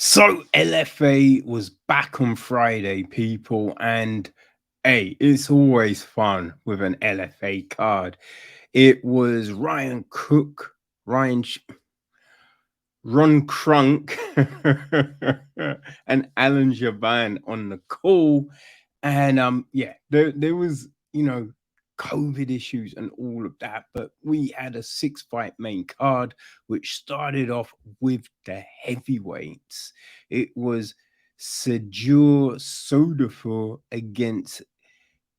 So LFA was back on Friday, people, and hey, it's always fun with an LFA card. It was Ryan Cook, Ron Crunk, and Alan Javan on the call. And yeah, there was, COVID issues and all of that, but we had a six-fight main card, which started off with the heavyweights. It was Sejur Sodafur against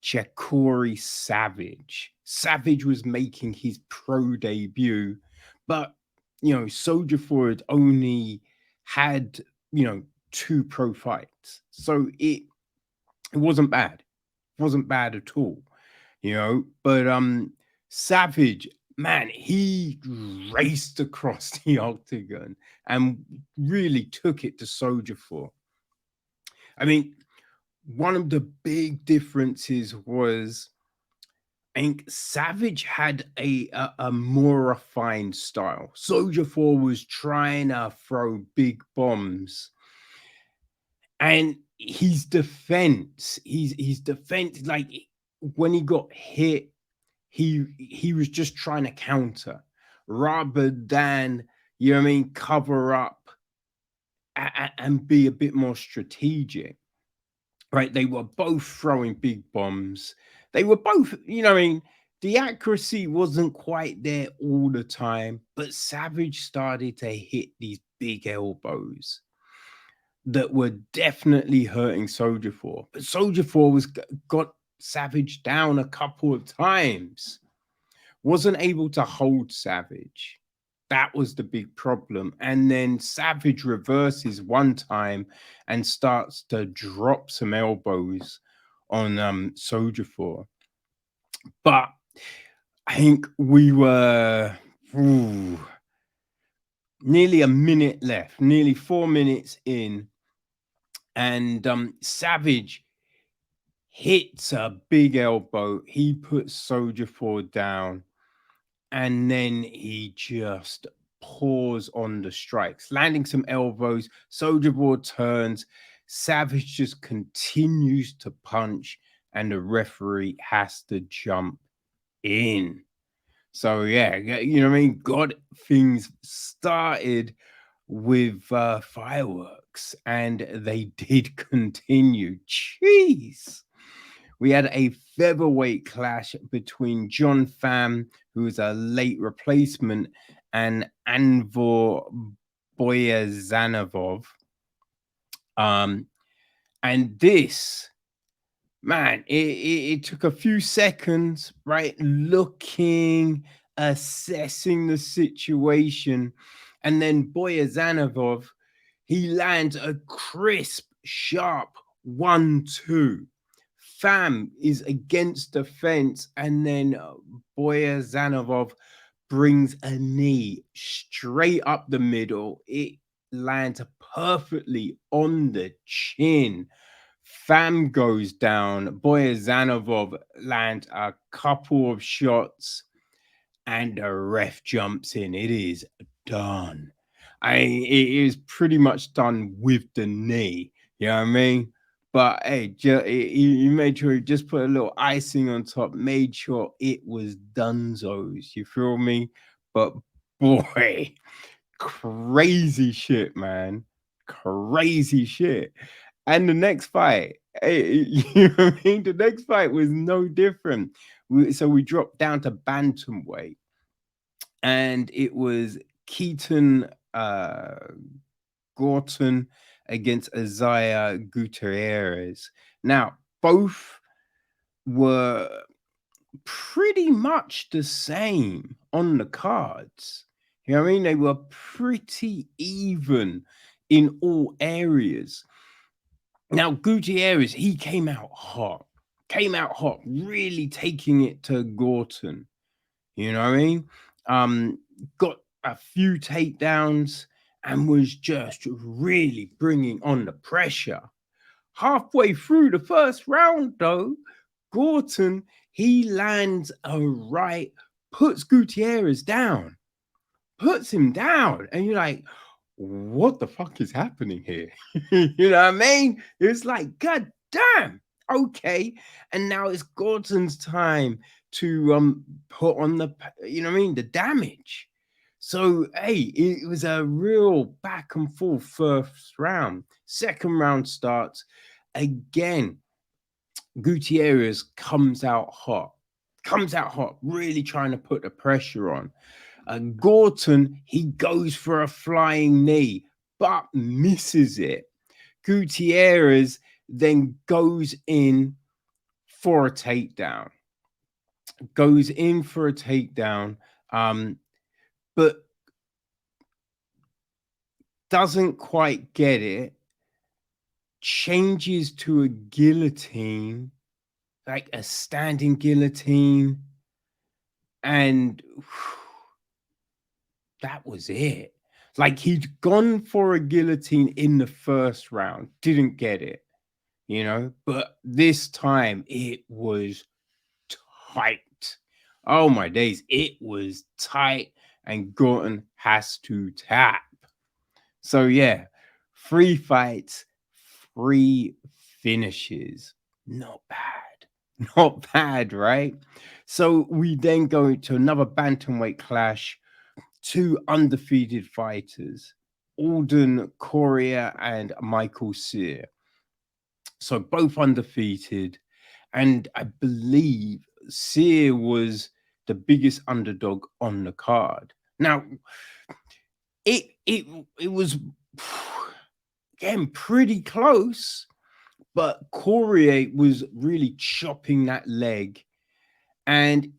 Jakori Savage. Savage was making his pro debut, but Soldier Ford only had two pro fights, so it wasn't bad. It wasn't bad at all, But Savage, man, he raced across the octagon and really took it to Soldier for. I mean, one of the big differences was I think Savage had a more refined style. Soldier 4 was trying to throw big bombs, and his defense, like when he got hit, he was just trying to counter rather than cover up and be a bit more strategic. Right, they were both throwing big bombs. They were both, the accuracy wasn't quite there all the time, but Savage started to hit these big elbows that were definitely hurting Soldier 4. But Soldier 4 got Savage down a couple of times. Wasn't able to hold Savage. That was the big problem. And then Savage reverses one time and starts to drop some elbows on Soldier 4. But I think we were nearly a minute left, nearly 4 minutes in, and Savage hits a big elbow. He puts Soldier 4 down, and then he just pours on the strikes, landing some elbows. Soldier Boy turns. Savage just continues to punch, and the referee has to jump in. So yeah, you know what I mean? Got things started with fireworks, and they did continue. Jeez. We had a featherweight clash between John Pham, who was a late replacement, and Anvar Boynazarov. And this, man, it took a few seconds, right? Looking, assessing the situation. And then Boynazarov, he lands a crisp, sharp 1-2. Pham is against the fence, and then Boynazarov brings a knee straight up the middle. It lands perfectly on the chin. Pham goes down. Boynazarov lands a couple of shots, and the ref jumps in. It is done. It is pretty much done with the knee. You know what I mean? But hey, he made sure he just put a little icing on top, made sure it was donezo's. You feel me? But boy, crazy shit, man. Crazy shit. And the next fight, you know what I mean? The next fight was no different. So we dropped down to bantamweight, and it was Keaton Gorton against Azaya Gutierrez. Now, both were pretty much the same on the cards. You know what I mean? They were pretty even in all areas. Now, Gutierrez, he came out hot, really taking it to Gorton. You know what I mean? Got a few takedowns and was just really bringing on the pressure. Halfway through the first round, though, Gorton, he lands a right, puts Gutierrez down, puts him down. And you're like, what the fuck is happening here? You know what I mean? It's like, God damn, okay. And now it's Gorton's time to put on the, you know what I mean, the damage. So hey, it was a real back and forth first round. Second round starts again. Gutierrez comes out hot, really trying to put the pressure on. Gorton, he goes for a flying knee, but misses it. Gutierrez then goes in for a takedown. But doesn't quite get it. Changes to a guillotine, like a standing guillotine, and that was it. Like he'd gone for a guillotine in the first round, didn't get it, you know, but this time it was tight. Oh my days, it was tight, and Gorton has to tap. So yeah, 3 fights, 3 finishes. Not bad. Not bad, right? So we then go to another bantamweight clash. 2 undefeated fighters, Alden, Courier, and Michael Cyr. So both undefeated. And I believe Sear was the biggest underdog on the card. Now, it was again pretty close, but Courier was really chopping that leg, and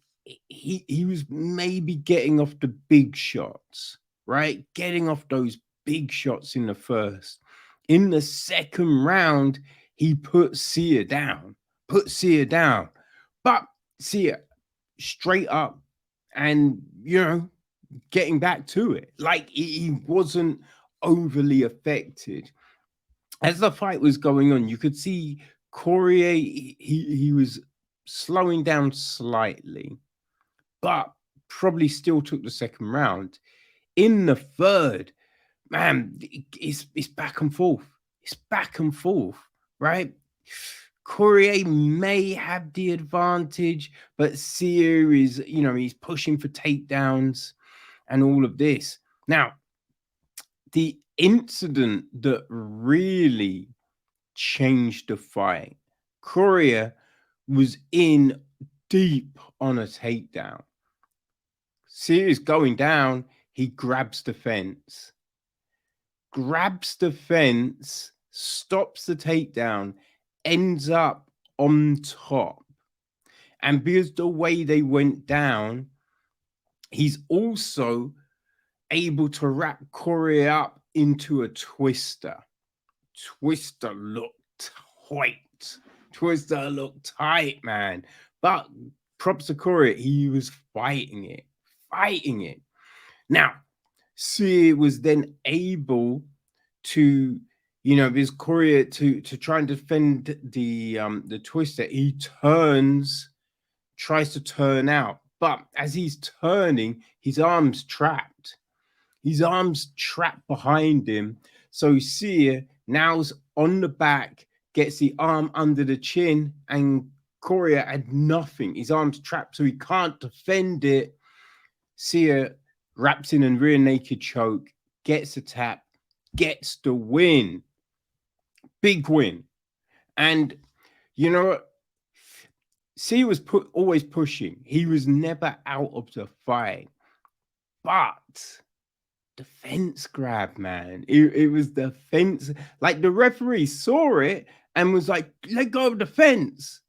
he was maybe getting off the big shots, right? Getting off those big shots in the first. In the second round, he put Sear down, but Sear straight up and, you know, getting back to it. Like he wasn't overly affected. As the fight was going on, you could see Courier, he was slowing down slightly, but probably still took the second round. In the third, man, it's back and forth. It's back and forth, right? Courier may have the advantage, but Sear is, you know, he's pushing for takedowns and all of this. Now, the incident that really changed the fight, Courier was in deep on a takedown. Sear is going down. He grabs the fence, stops the takedown, ends up on top. And because the way they went down, he's also able to wrap Courier up into a twister. Twister looked tight. Twister looked tight, man. But props to Courier, he was fighting it. Now, Sear was then able to, you know, his Courier to try and defend the twister. He tries to turn out, but as he's turning, his arms trapped. His arms trapped behind him. So Sear now's on the back, gets the arm under the chin, and Courier had nothing. His arm's trapped, so he can't defend it. Sear wraps in a rear naked choke, gets a tap, gets the win. Big win. And you know what? Sear was always pushing. He was never out of the fight. But the fence grab, man. It was the fence. Like the referee saw it and was like, let go of the fence.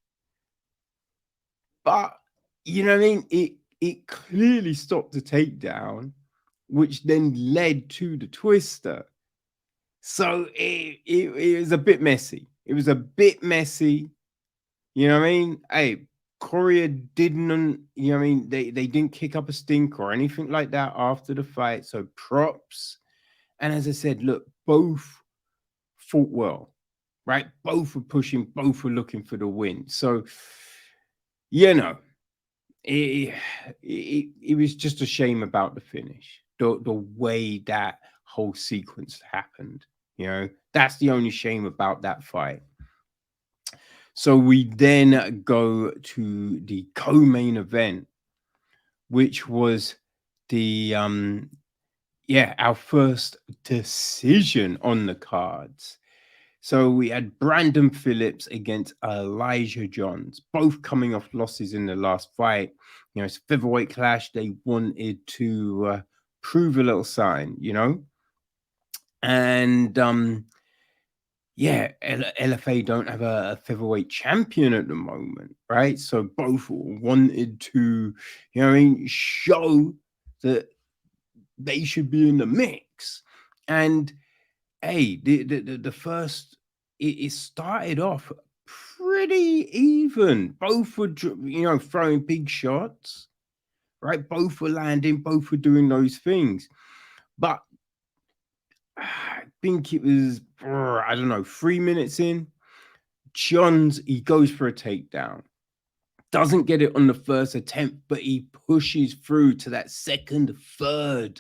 But you know what I mean? It clearly stopped the takedown, which then led to the twister. So it was a bit messy. It was a bit messy. You know what I mean? Hey, Courier didn't, you know what I mean? They didn't kick up a stink or anything like that after the fight. So props. And as I said, look, both fought well, right? Both were pushing, both were looking for the win. So, you know, it was just a shame about the finish. The way that whole sequence happened. That's the only shame about that fight. So we then go to the co-main event, which was the our first decision on the cards. So we had Brandon Phillips against Elijah Johns, both coming off losses in the last fight. It's a featherweight clash. They wanted to prove a little sign, and LFA don't have a featherweight champion at the moment, right? So both wanted to, show that they should be in the mix. And hey, the first, it started off pretty even. Both were, throwing big shots, right? Both were landing, both were doing those things. But I think it was, I don't know, 3 minutes in, Johns, he goes for a takedown. Doesn't get it on the first attempt, but he pushes through to that second, third,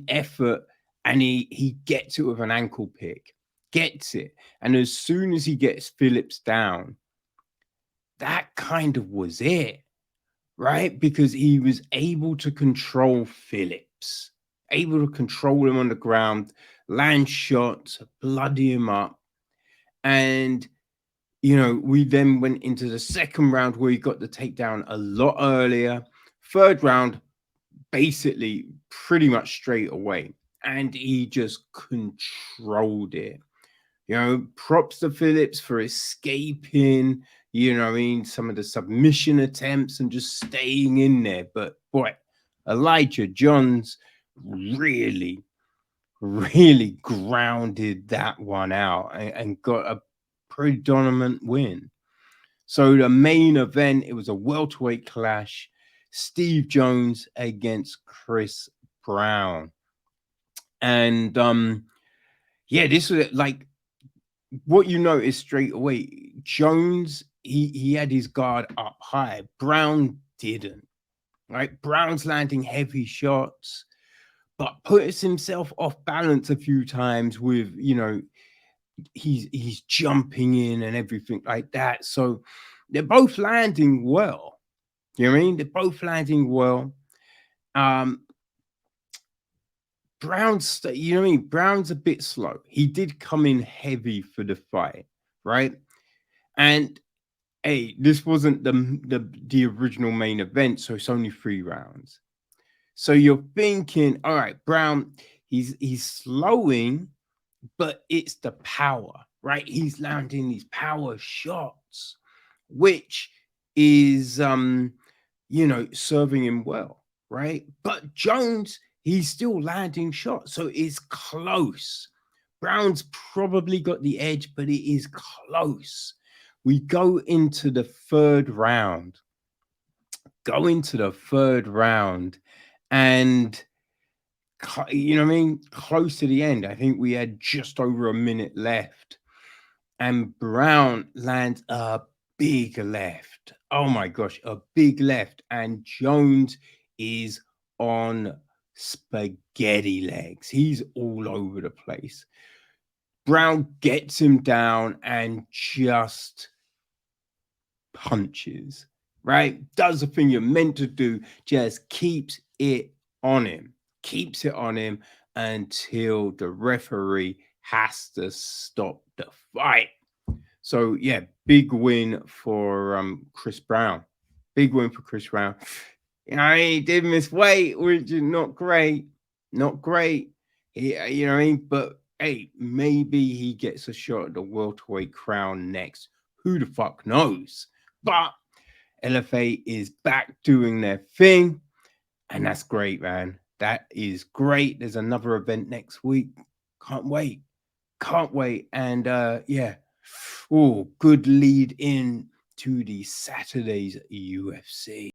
effort. And he gets it with an ankle pick. Gets it. And as soon as he gets Phillips down, that kind of was it, right? Because he was able to control Phillips, able to control him on the ground, land shots, bloody him up. And, we then went into the second round where he got the takedown a lot earlier. Third round, basically pretty much straight away. And he just controlled it. Props to Phillips for escaping, some of the submission attempts and just staying in there. But boy, Elijah Johns really, really grounded that one out and got a pretty dominant win. So the main event, it was a welterweight clash. Steve Jones against Chris Brown. And this was like what you noticed straight away. Jones, he had his guard up high. Brown didn't. Right? Brown's landing heavy shots, but puts himself off balance a few times with, he's jumping in and everything like that. So they're both landing well. You know what I mean? They're both landing well. Brown's, Brown's a bit slow. He did come in heavy for the fight, right? And hey, this wasn't the original main event, so it's only 3 rounds. So you're thinking, all right, Brown, he's slowing, but it's the power, right? He's landing these power shots, which is serving him well, right? But Jones, he's still landing shots, so it's close. Brown's probably got the edge, but it is close. We go into the third round. And close to the end. I think we had just over a minute left. And Brown lands a big left. Oh my gosh, a big left. And Jones is on spaghetti legs. He's all over the place. Brown gets him down and just punches, right? Does the thing you're meant to do, just keeps it on him until the referee has to stop the fight. So yeah, big win for Chris Brown. Big win for Chris Brown. He did miss weight, which is not great. But hey, maybe he gets a shot at the welterweight crown next. Who the fuck knows? But LFA is back doing their thing, and that's great, man. That is great. There's another event next week. Can't wait. And good lead in to the Saturday's UFC.